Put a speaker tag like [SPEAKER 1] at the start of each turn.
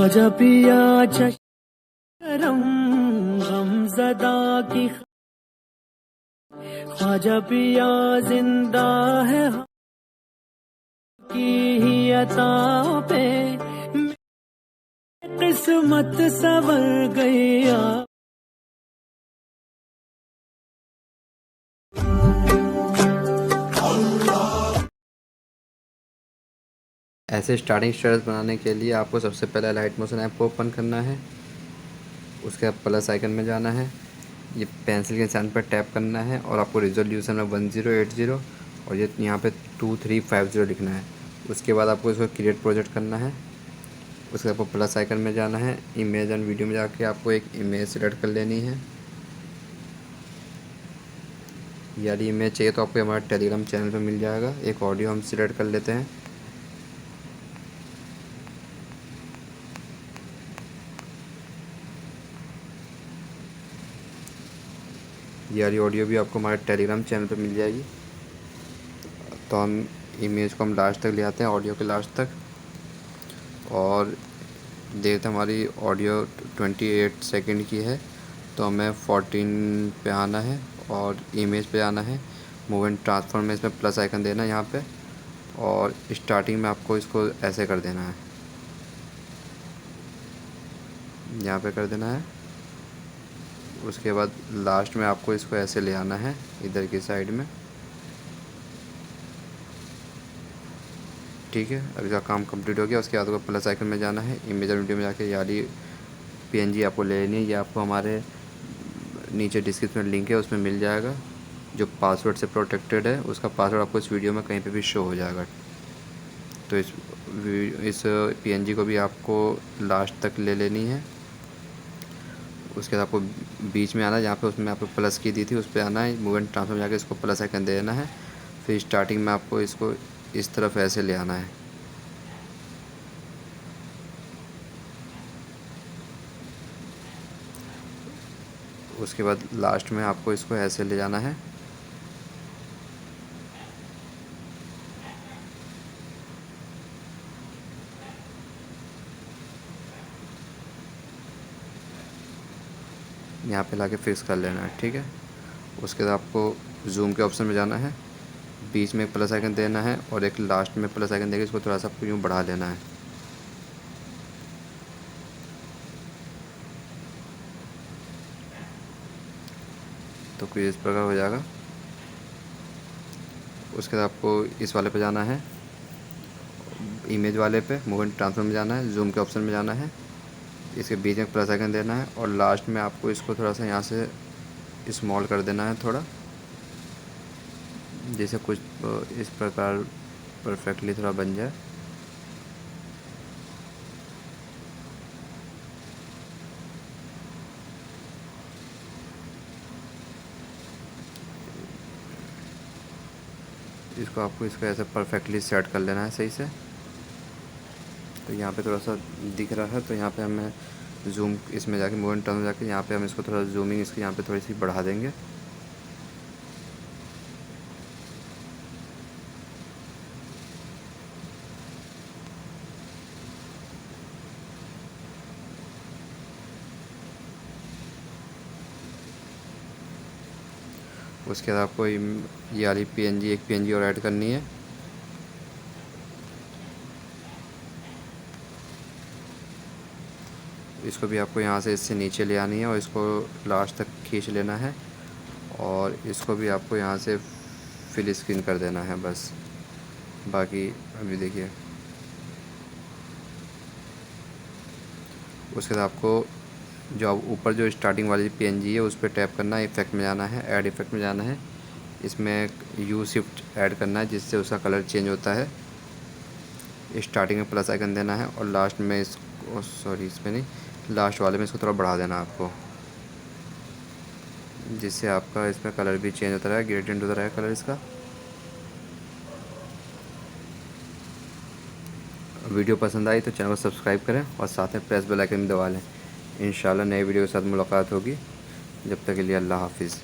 [SPEAKER 1] ख्वाजा पिया चरम गमज़दा की, ख्वाजा पिया जिंदा है की ही अता पे, किस्मत संवर गया।
[SPEAKER 2] ऐसे स्टार्टिंग स्टेटस बनाने के लिए आपको सबसे पहले लाइट मोशन ऐप को ओपन करना है। उसके बाद प्लस आइकन में जाना है, ये पेंसिल के निशान पर टैप करना है और आपको रिजोल्यूशन में 1080 और ये यहाँ पे 2350 लिखना है। उसके बाद आपको इसको क्रिएट प्रोजेक्ट करना है। उसके बाद आपको प्लस आइकन में जाना है, इमेज एंड वीडियो में जाके आपको एक इमेज सेलेक्ट कर लेनी है। यानी इमेज चाहिए तो आपको हमारे टेलीग्राम चैनल पर मिल जाएगा। एक ऑडियो हम सिलेक्ट कर लेते हैं। ये वाली ऑडियो भी आपको हमारे टेलीग्राम चैनल पर मिल जाएगी। तो हम इमेज को हम लास्ट तक ले आते हैं, ऑडियो के लास्ट तक, और देखते हमारी ऑडियो 28 सेकंड की है। तो हमें 14 पे आना है और इमेज पे आना है, मूव एंड ट्रांसफॉर्म में इसमें प्लस आइकन देना है यहाँ पे, और स्टार्टिंग में आपको इसको ऐसे कर देना है, यहाँ पे कर देना है। उसके बाद लास्ट में आपको इसको ऐसे ले आना है इधर की साइड में। ठीक है, अब इसका काम कंप्लीट हो गया। उसके बाद आपको प्लस आइकन में जाना है, इमेज और वीडियो में जाके यारी पीएनजी आपको ले लेनी है। ये आपको हमारे नीचे डिस्क्रिप्शन में लिंक है, उसमें मिल जाएगा। जो पासवर्ड से प्रोटेक्टेड है उसका पासवर्ड आपको इस वीडियो में कहीं पे भी शो हो जाएगा। तो इस पीएनजी को भी आपको लास्ट तक ले लेनी है। उसके बाद आपको बीच में आना है, जहाँ पे उसमें आपको प्लस की दी थी उस पर आना है, मूव एंड ट्रांसफर में जाके इसको प्लस आइकन दे देना है। फिर स्टार्टिंग में आपको इसको इस तरफ ऐसे ले आना है। उसके बाद लास्ट में आपको इसको ऐसे ले जाना है। यहाँ पे लाके फिक्स कर लेना है। ठीक है, उसके बाद आपको जूम के ऑप्शन में जाना है, बीच में एक प्लस आइकन देना है और एक लास्ट में प्लस आइकन देकर इसको थोड़ा सा आपको यूँ बढ़ा लेना है। तो कुछ इस प्रकार हो जाएगा। उसके बाद आपको इस वाले पे जाना है, इमेज वाले पे, मूव एंड ट्रांसफर में जाना है, जूम के ऑप्शन में जाना है, इसके बीच में प्लस आइकन देना है और लास्ट में आपको इसको थोड़ा सा यहाँ से स्मॉल कर देना है थोड़ा, जैसे कुछ इस प्रकार परफेक्टली थोड़ा बन जाए। इसको आपको इसको ऐसे परफेक्टली सेट कर लेना है सही से। तो यहाँ पे थोड़ा सा दिख रहा है, तो यहाँ पे हमें जूम इसमें जाके मूव एंड टर्न में जाके यहाँ पे हम इसको थोड़ा जूमिंग इसकी यहाँ पे थोड़ी सी बढ़ा देंगे। उसके बाद आपको ये वाली पीएनजी एक पीएनजी और ऐड करनी है। इसको भी आपको यहाँ से इससे नीचे ले आनी है और इसको लास्ट तक खींच लेना है और इसको भी आपको यहाँ से फिल स्क्रीन कर देना है बस। बाकी अभी देखिए, उसके बाद आपको जो आप ऊपर जो स्टार्टिंग वाली पीएनजी है उस पर टैप करना है, इफेक्ट में जाना है, ऐड इफेक्ट में जाना है, इसमें यू शिफ्ट ऐड करना है जिससे उसका कलर चेंज होता है। स्टार्टिंग में प्लस आइकन देना है और लास्ट में इसको सॉरी इसमें नहीं, लास्ट वाले में इसको थोड़ा बढ़ा देना आपको, जिससे आपका इसमें कलर भी चेंज होता रहा, ग्रेडियंट होता रहा कलर इसका। वीडियो पसंद आई तो चैनल को सब्सक्राइब करें और साथ में प्रेस बेल आइकन भी दबा लें। इंशाल्लाह नए वीडियो के साथ मुलाकात होगी। जब तक के लिए अल्लाह हाफिज़।